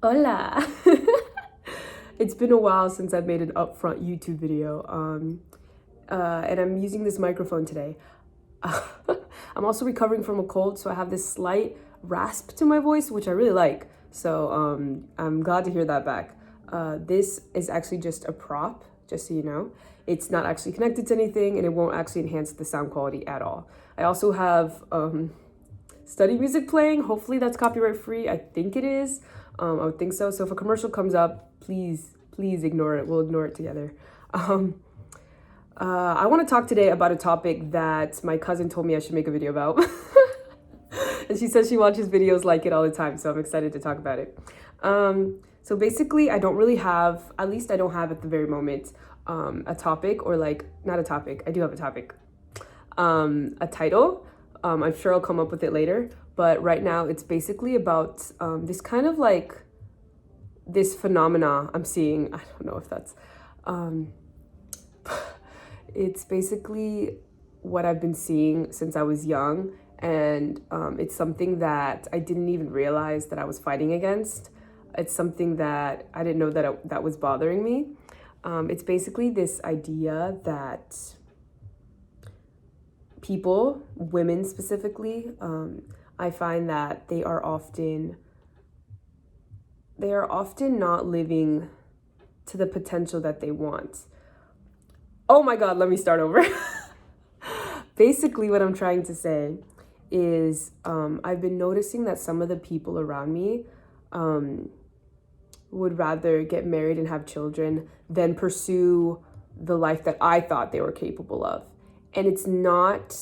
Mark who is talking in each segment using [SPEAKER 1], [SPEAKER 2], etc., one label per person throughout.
[SPEAKER 1] Hola! It's been a while since I've made an upfront YouTube video, and I'm using this microphone today. I'm also recovering from a cold, so I have this slight rasp to my voice, which I really like. So I'm glad to hear that back. This is actually just a prop, just so you know. It's not actually connected to anything, and it won't actually enhance the sound quality at all. I also have study music playing. Hopefully that's copyright free. I think it is. I would think so. So if a commercial comes up, please ignore it. We'll ignore it together. Um, I want to talk today about a topic that my cousin told me I should make a video about. And she says she watches videos like it all the time, so I'm excited to talk about it. So basically, I don't really have, at least I don't have at the very moment, a topic or like, not a topic, I do have a topic, a title. I'm sure I'll come up with it later, but right now it's basically about this kind of like this phenomena I'm seeing. I don't know if that's, it's basically what I've been seeing since I was young, and it's something that I didn't even realize that I was fighting against. It's something that I didn't know that was bothering me. It's basically this idea that people, women specifically, I find that they are often not living to the potential that they want. Oh my God, let me start over. Basically, what I'm trying to say is I've been noticing that some of the people around me would rather get married and have children than pursue the life that I thought they were capable of. And it's not,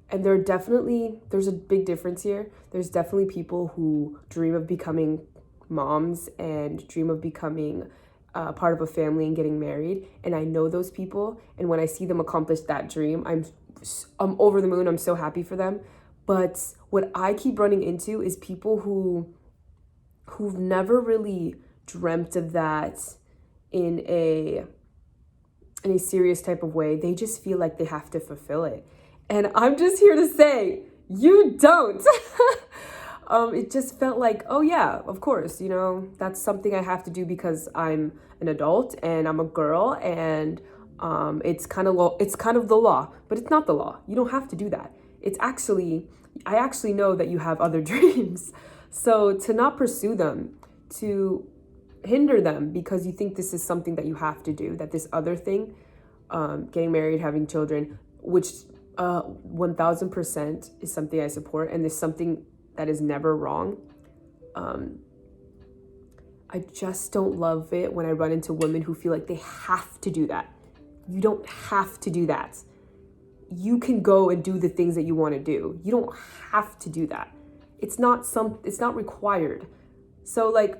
[SPEAKER 1] and there's a big difference here. There's definitely people who dream of becoming moms and dream of becoming part of a family and getting married. And I know those people. And when I see them accomplish that dream, I'm over the moon. I'm so happy for them. But what I keep running into is people who've never really dreamt of that in a serious type of way. They just feel like they have to fulfill it. And I'm just here to say, you don't. It just felt like, oh yeah, of course, that's something I have to do because I'm an adult and I'm a girl, and it's kind of the law, but it's not the law. You don't have to do that. I actually know that you have other dreams. So to not pursue them, to hinder them because you think this is something that you have to do, that this other thing, getting married, having children, which 1000% is something I support, and is something that is never wrong. I just don't love it when I run into women who feel like they have to do that. You don't have to do that. You can go and do the things that you want to do. You don't have to do that. It's not required. So like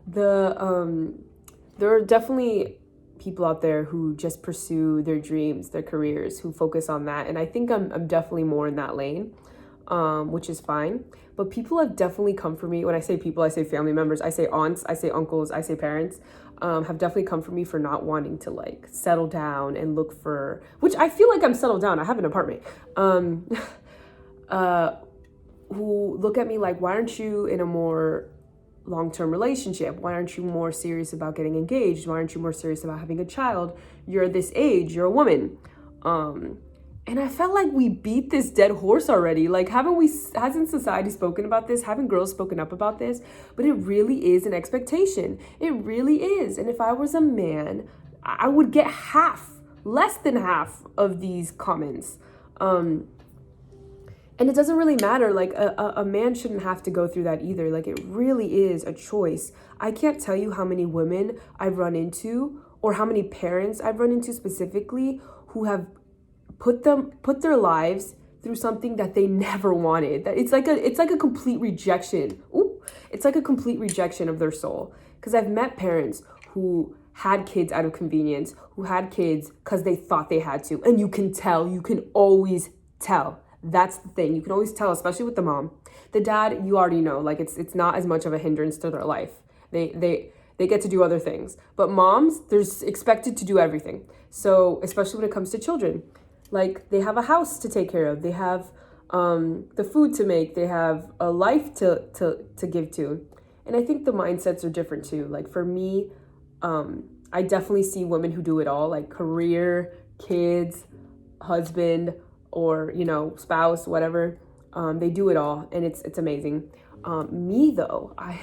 [SPEAKER 1] there are definitely people out there who just pursue their dreams, their careers, who focus on that. And I think I'm definitely more in that lane, which is fine. But people have definitely come for me. When I say people, I say family members, I say aunts, I say uncles, I say parents, have definitely come for me for not wanting to like settle down and look for, which I feel like I'm settled down. I have an apartment. Who look at me like, why aren't you in a more long-term relationship? Why aren't you more serious about getting engaged? Why aren't you more serious about having a child? You're this age, you're a woman. And I felt like we beat this dead horse already. Like, hasn't society spoken about this? Haven't girls spoken up about this? But it really is an expectation. It really is. And if I was a man, I would get less than half of these comments. And it doesn't really matter. Like a man shouldn't have to go through that either. Like it really is a choice. I can't tell you how many women I've run into, or how many parents I've run into specifically, who have put their lives through something that they never wanted. That it's like a complete rejection. Ooh, it's like a complete rejection of their soul. Because I've met parents who had kids out of convenience, who had kids because they thought they had to. And you can always tell. That's the thing. You can always tell, especially with the mom. The dad, you already know, like it's not as much of a hindrance to their life. They get to do other things. But moms, they're expected to do everything. So especially when it comes to children, like they have a house to take care of. They have the food to make. They have a life to give to. And I think the mindsets are different too. Like for me, I definitely see women who do it all, like career, kids, husband, or spouse, whatever. They do it all, and it's amazing. Me though, I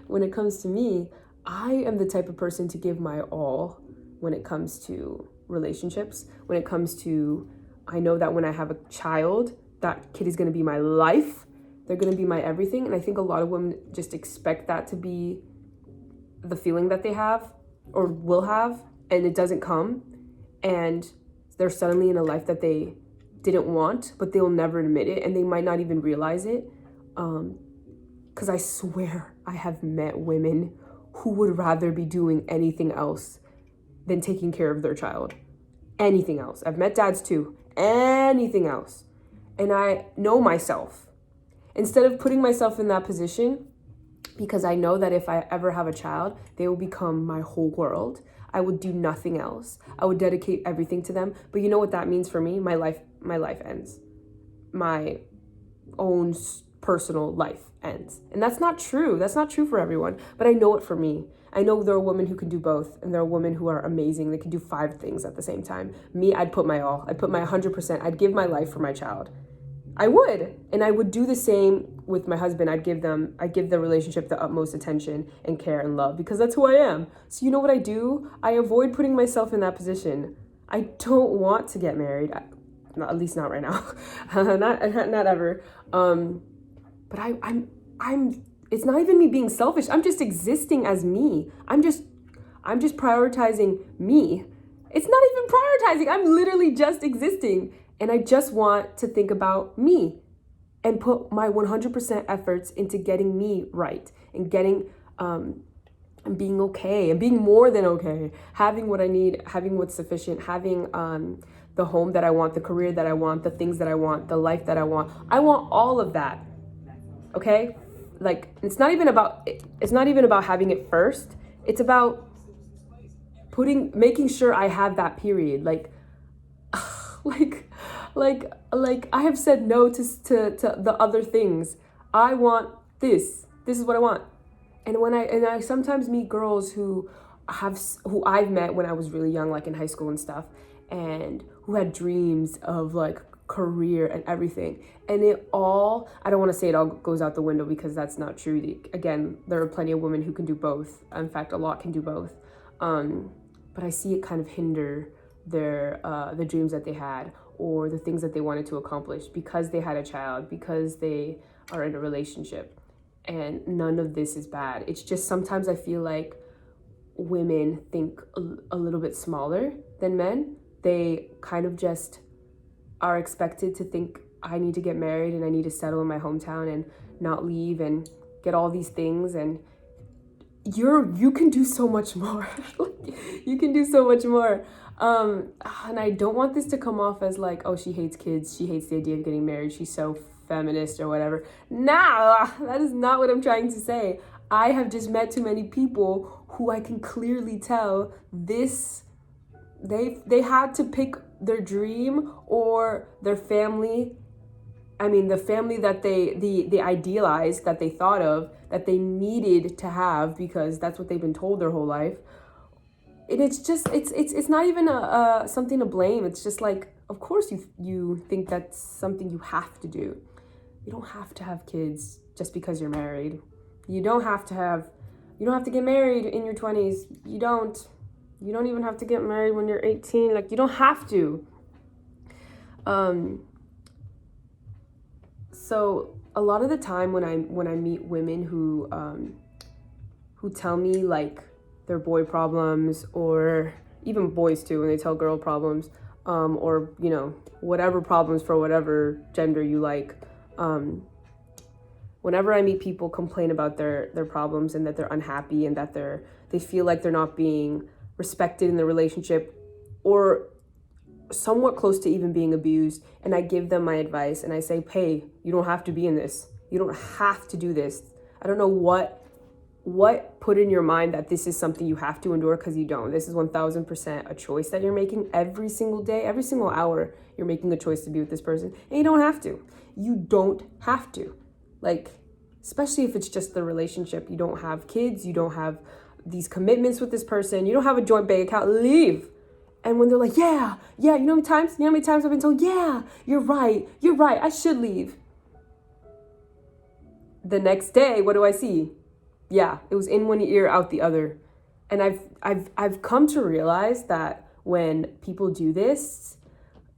[SPEAKER 1] when it comes to me, I am the type of person to give my all when it comes to relationships. When it comes to, I know that when I have a child, that kid is going to be my life. They're going to be my everything. And I think a lot of women just expect that to be the feeling that they have or will have, and it doesn't come. And they're suddenly in a life that they didn't want, but they'll never admit it, and they might not even realize it. Because I swear I have met women who would rather be doing anything else than taking care of their child. Anything else. I've met dads too. Anything else. And I know myself. Instead of putting myself in that position, because I know that if I ever have a child, they will become my whole world. I would do nothing else. I would dedicate everything to them. But you know what that means for me? My life ends. My own personal life ends. And that's not true. That's not true for everyone. But I know it for me. I know there are women who can do both, and there are women who are amazing. They can do 5 things at the same time. Me, I'd put my all. I'd put my 100%. I'd give my life for my child. I would. And I would do the same with my husband. I'd give the relationship the utmost attention and care and love, because that's who I am. So you know what I do? I avoid putting myself in that position. I don't want to get married. At least not right now. not ever. But I'm it's not even me being selfish. I'm just existing as me. I'm just prioritizing me. It's not even prioritizing. I'm literally just existing. And I just want to think about me and put my 100% efforts into getting me right and getting, and being okay and being more than okay, having what I need, having what's sufficient, having the home that I want, the career that I want, the things that I want, the life that I want. I want all of that. Okay? Like, it's not even about having it first. It's about making sure I have that period. Like I have said no to the other things. I want this. This is what I want. And I sometimes meet girls who I've met when I was really young, like in high school and stuff, and who had dreams of like career and everything. And I don't want to say it all goes out the window, because that's not true. Again, there are plenty of women who can do both. In fact, a lot can do both. But I see it kind of hinder the dreams that they had, or the things that they wanted to accomplish, because they had a child, because they are in a relationship. And none of this is bad. It's just sometimes I feel like women think a little bit smaller than men. They kind of just are expected to think, I need to get married and I need to settle in my hometown and not leave and get all these things. And you can do so much more. You can do so much more. And I don't want this to come off as like, oh, she hates kids. She hates the idea of getting married. She's so feminist or whatever. Nah, that is not what I'm trying to say. I have just met too many people who I can clearly tell they had to pick their dream or their family. I mean, the family that they idealized, that they thought of, that they needed to have, because that's what they've been told their whole life. And it's just, it's not even something to blame. It's just like, of course you think that's something you have to do. You don't have to have kids just because you're married. You don't have to get married in your 20s. You don't even have to get married when you're 18. Like, you don't have to. So a lot of the time when I meet women who tell me like their boy problems, or even boys too, when they tell girl problems, or whatever problems for whatever gender you like, whenever I meet people complain about their problems and that they're unhappy and that they feel like they're not being respected in the relationship, or somewhat close to even being abused, and I give them my advice and I say, hey, you don't have to be in this. You don't have to do this. I don't know what put in your mind that this is something you have to endure, because you don't. This is 1000% a choice that you're making every single day, every single hour. You're making a choice to be with this person, and you don't have to. You don't have to. Like, especially if it's just the relationship. You don't have kids, you don't have these commitments with this person, you don't have a joint bank account, leave. And when they're like, yeah, you know how many times I've been told, yeah, you're right, I should leave. The next day, what do I see? Yeah, it was in one ear, out the other. And I've come to realize that when people do this,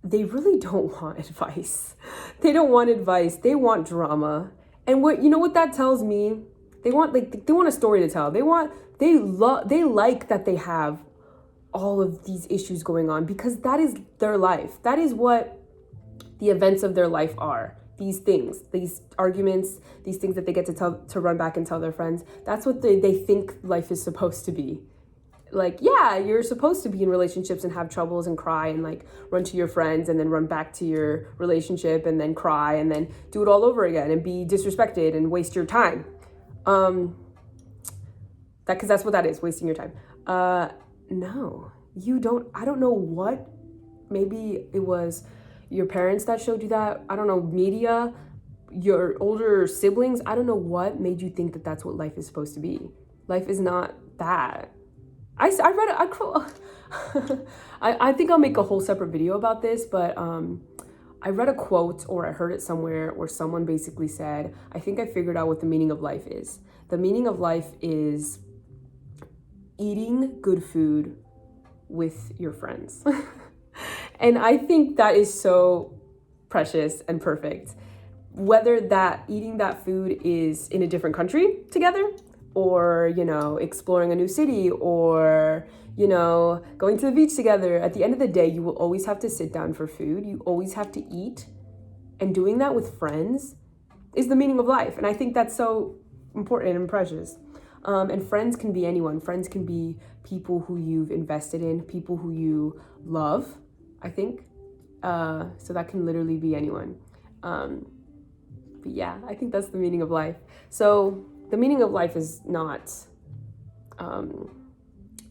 [SPEAKER 1] they really don't want advice. They don't want advice. They want drama. And what that tells me? They want a story to tell. They like that they have all of these issues going on because that is their life. That is what the events of their life are. These things, these arguments, these things that they get to run back and tell their friends. That's what they think life is supposed to be. Like, yeah, you're supposed to be in relationships and have troubles and cry and like run to your friends and then run back to your relationship and then cry and then do it all over again and be disrespected and waste your time. Because that's what that is, wasting your time. No, you don't. I don't know what. Maybe it was your parents that showed you that. I don't know, media, your older siblings. I don't know what made you think that that's what life is supposed to be. Life is not that. I read it. I think I'll make a whole separate video about this, but I read a quote or I heard it somewhere where someone basically said, I think I figured out what the meaning of life is. The meaning of life is eating good food with your friends. And I think that is so precious and perfect. Whether that eating that food is in a different country together, or, exploring a new city, or, going to the beach together. At the end of the day, you will always have to sit down for food. You always have to eat. And doing that with friends is the meaning of life. And I think that's so important and precious. And friends can be anyone. Friends can be people who you've invested in, people who you love, I think. So that can literally be anyone. But yeah, I think that's the meaning of life. So the meaning of life is not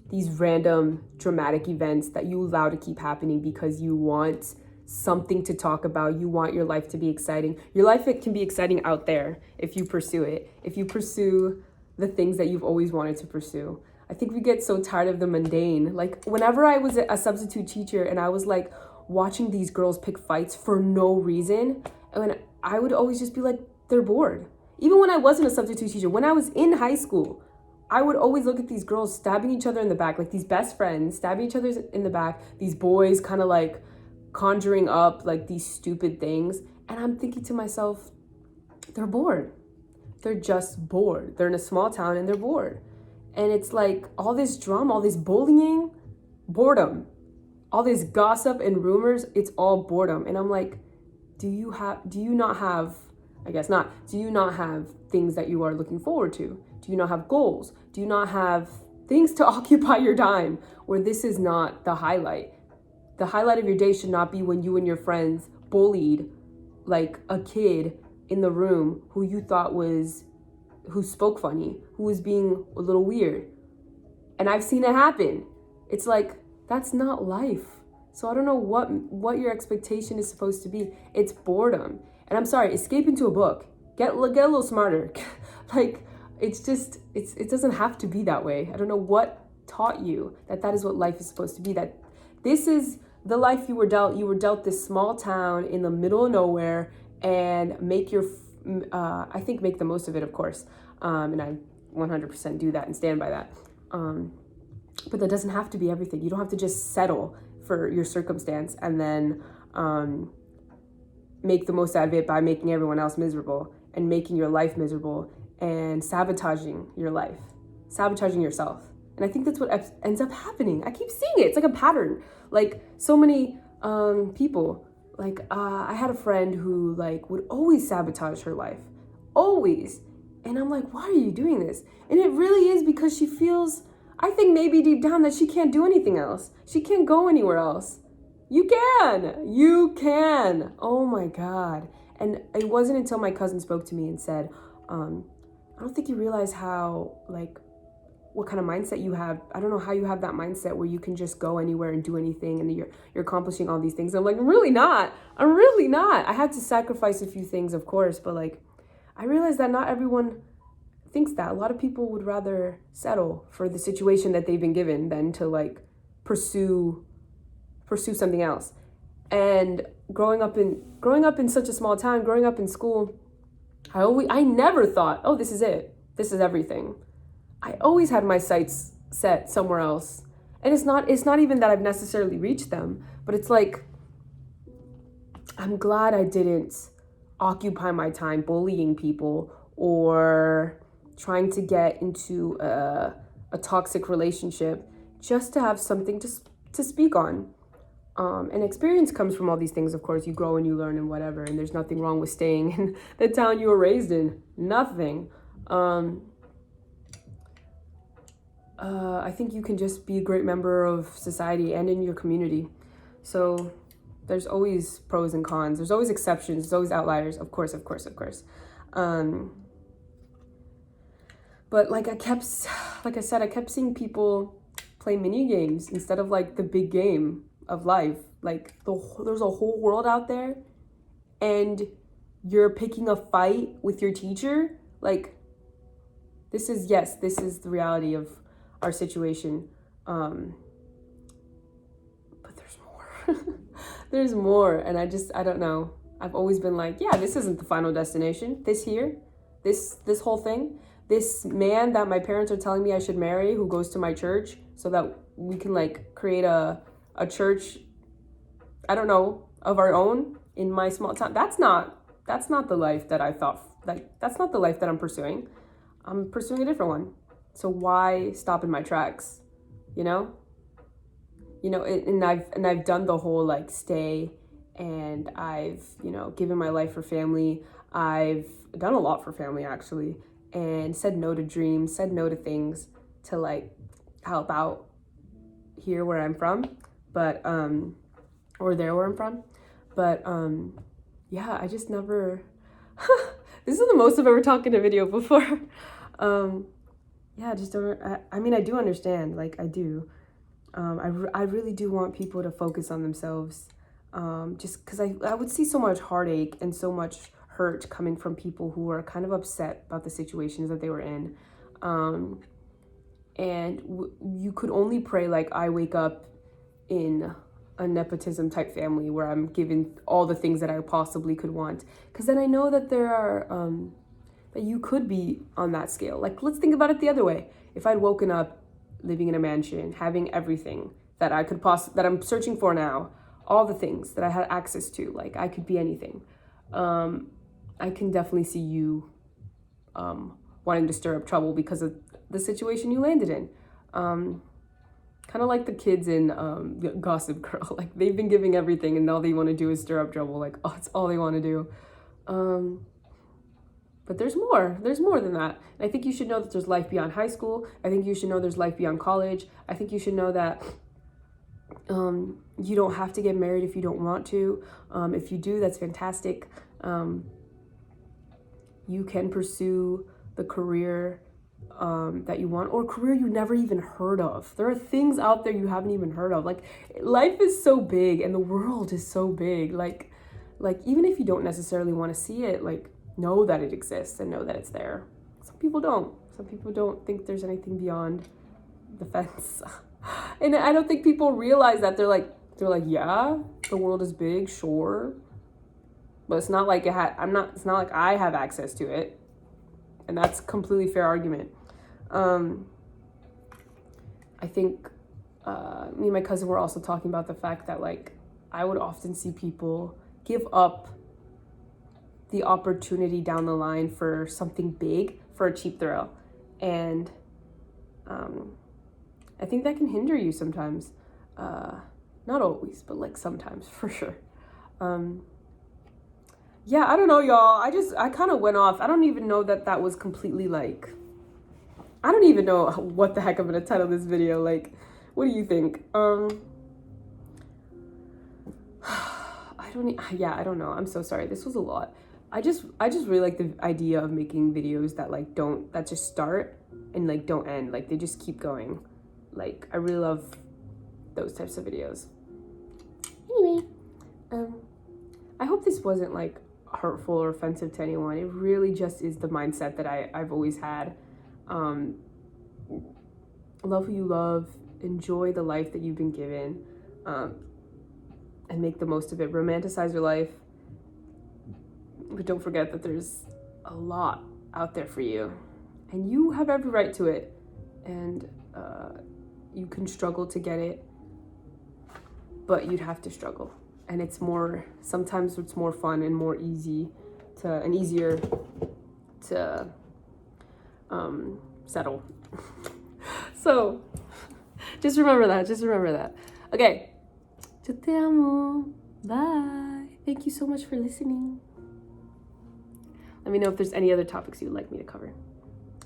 [SPEAKER 1] these random dramatic events that you allow to keep happening because you want something to talk about. You want your life to be exciting. Your life, it can be exciting out there if you pursue it. If you pursue the things that you've always wanted to pursue. I think we get so tired of the mundane. Like whenever I was a substitute teacher and I was like watching these girls pick fights for no reason, and I would always just be like, they're bored. Even when I wasn't a substitute teacher, when I was in high school, I would always look at these girls stabbing each other in the back, like these best friends stabbing each other in the back, these boys kind of like conjuring up like these stupid things. And I'm thinking to myself, they're bored. They're just bored. They're in a small town and they're bored. And it's like all this drama, all this bullying, boredom, all this gossip and rumors, it's all boredom. And I'm like, do you not have things that you are looking forward to? Do you not have goals? Do you not have things to occupy your time where this is not the highlight? The highlight of your day should not be when you and your friends bullied like a kid in the room who spoke funny, who was being a little weird. And I've seen it happen. It's like, that's not life. So I don't know what your expectation is supposed to be. It's boredom. And I'm sorry, escape into a book. Get a little smarter. Like, it doesn't have to be that way. I don't know what taught you that is what life is supposed to be. That this is the life you were dealt. You were dealt this small town in the middle of nowhere, and make the most of it, of course. And I 100% do that and stand by that. But that doesn't have to be everything. You don't have to just settle for your circumstance and then make the most out of it by making everyone else miserable and making your life miserable and sabotaging your life, sabotaging yourself. And I think that's what ends up happening. I keep seeing it. It's like a pattern. Like so many people, like I had a friend who like would always sabotage her life, always. And I'm like, why are you doing this? And it really is because she feels, I think maybe deep down, that she can't do anything else. She can't go anywhere else. You can. Oh my God. And it wasn't until my cousin spoke to me and said, I don't think you realize how, like, what kind of mindset you have. I don't know how you have that mindset where you can just go anywhere and do anything and you're accomplishing all these things. I'm like, I'm really not. I had to sacrifice a few things, of course, but like, I realized that not everyone thinks that. A lot of people would rather settle for the situation that they've been given than to like pursue something else. And growing up in such a small town, growing up in school, I never thought, oh, this is it. This is everything. I always had my sights set somewhere else. And it's not even that I've necessarily reached them, but it's like I'm glad I didn't occupy my time bullying people or trying to get into a toxic relationship just to have something to speak on. And experience comes from all these things, of course. You grow and you learn and whatever, and there's nothing wrong with staying in the town you were raised in. Nothing. I think you can just be a great member of society and in your community. So there's always pros and cons. There's always exceptions. There's always outliers. Of course. But like I said, I kept seeing people play mini games instead of like the big game of life. Like there's a whole world out there, and you're picking a fight with your teacher. Like this is the reality of our situation. But there's more. There's more, and I don't know. I've always been like, yeah, this isn't the final destination. This whole thing, this man that my parents are telling me I should marry, who goes to my church, so that we can like create a church, I don't know, of our own in my small town. That's not the life that I thought. Like that's not the life that I'm pursuing. I'm pursuing a different one. So why stop in my tracks? You know, and I've done the whole like stay, and I've given my life for family. I've done a lot for family actually, and said no to dreams, said no to things to like help out here where I'm from, but or there where I'm from, but yeah, I just never. This is the most I've ever talked in a video before. Yeah, just don't. I mean, I do understand. Like I do. I really do want people to focus on themselves. Just because I would see so much heartache and so much hurt coming from people who are kind of upset about the situations that they were in. And you could only pray like I wake up in a nepotism type family where I'm given all the things that I possibly could want. Because then I know that there are, that you could be on that scale. Like, let's think about it the other way. If I'd woken up living in a mansion, having everything that I could that I'm searching for now, all the things that I had access to, like I could be anything. I can definitely see you wanting to stir up trouble because of the situation you landed in. Kind of like the kids in Gossip Girl. Like they've been giving everything and all they want to do is stir up trouble. Like, oh, it's all they want to do. But there's more than that. And I think you should know that there's life beyond high school. I think you should know there's life beyond college. I think you should know that you don't have to get married if you don't want to. If you do, that's fantastic. You can pursue the career that you want, or career you never even heard of. There are things out there you haven't even heard of. Like life is so big and the world is so big. Like even if you don't necessarily want to see it, like know that it exists and know that it's there. Some people don't think there's anything beyond the fence. And I don't think people realize that. They're like, yeah, the world is big, sure. But it's not like it's not like I have access to it. And that's a completely fair argument. I think me and my cousin were also talking about the fact that like I would often see people give up the opportunity down the line for something big for a cheap thrill. And I think that can hinder you sometimes. Not always, but like sometimes for sure. Yeah, I don't know, y'all. I kind of went off. I don't even know that was completely like, I don't even know what the heck I'm going to title this video. Like, what do you think? I don't know. I'm so sorry. This was a lot. I just really like the idea of making videos that like that just start and like don't end. Like they just keep going. Like I really love those types of videos. Anyway, I hope this wasn't like hurtful or offensive to anyone. It really just is the mindset that I've always had. Love who you love, enjoy the life that you've been given, and make the most of it. Romanticize your life, but don't forget that there's a lot out there for you, and you have every right to it, and you can struggle to get it, but you'd have to struggle. And sometimes it's more fun and more easier to settle. So just remember that. Okay. Yo te amo. Bye. Thank you so much for listening. Let me know if there's any other topics you'd like me to cover.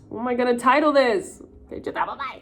[SPEAKER 1] What am I gonna title this? Okay, yo te amo. Bye.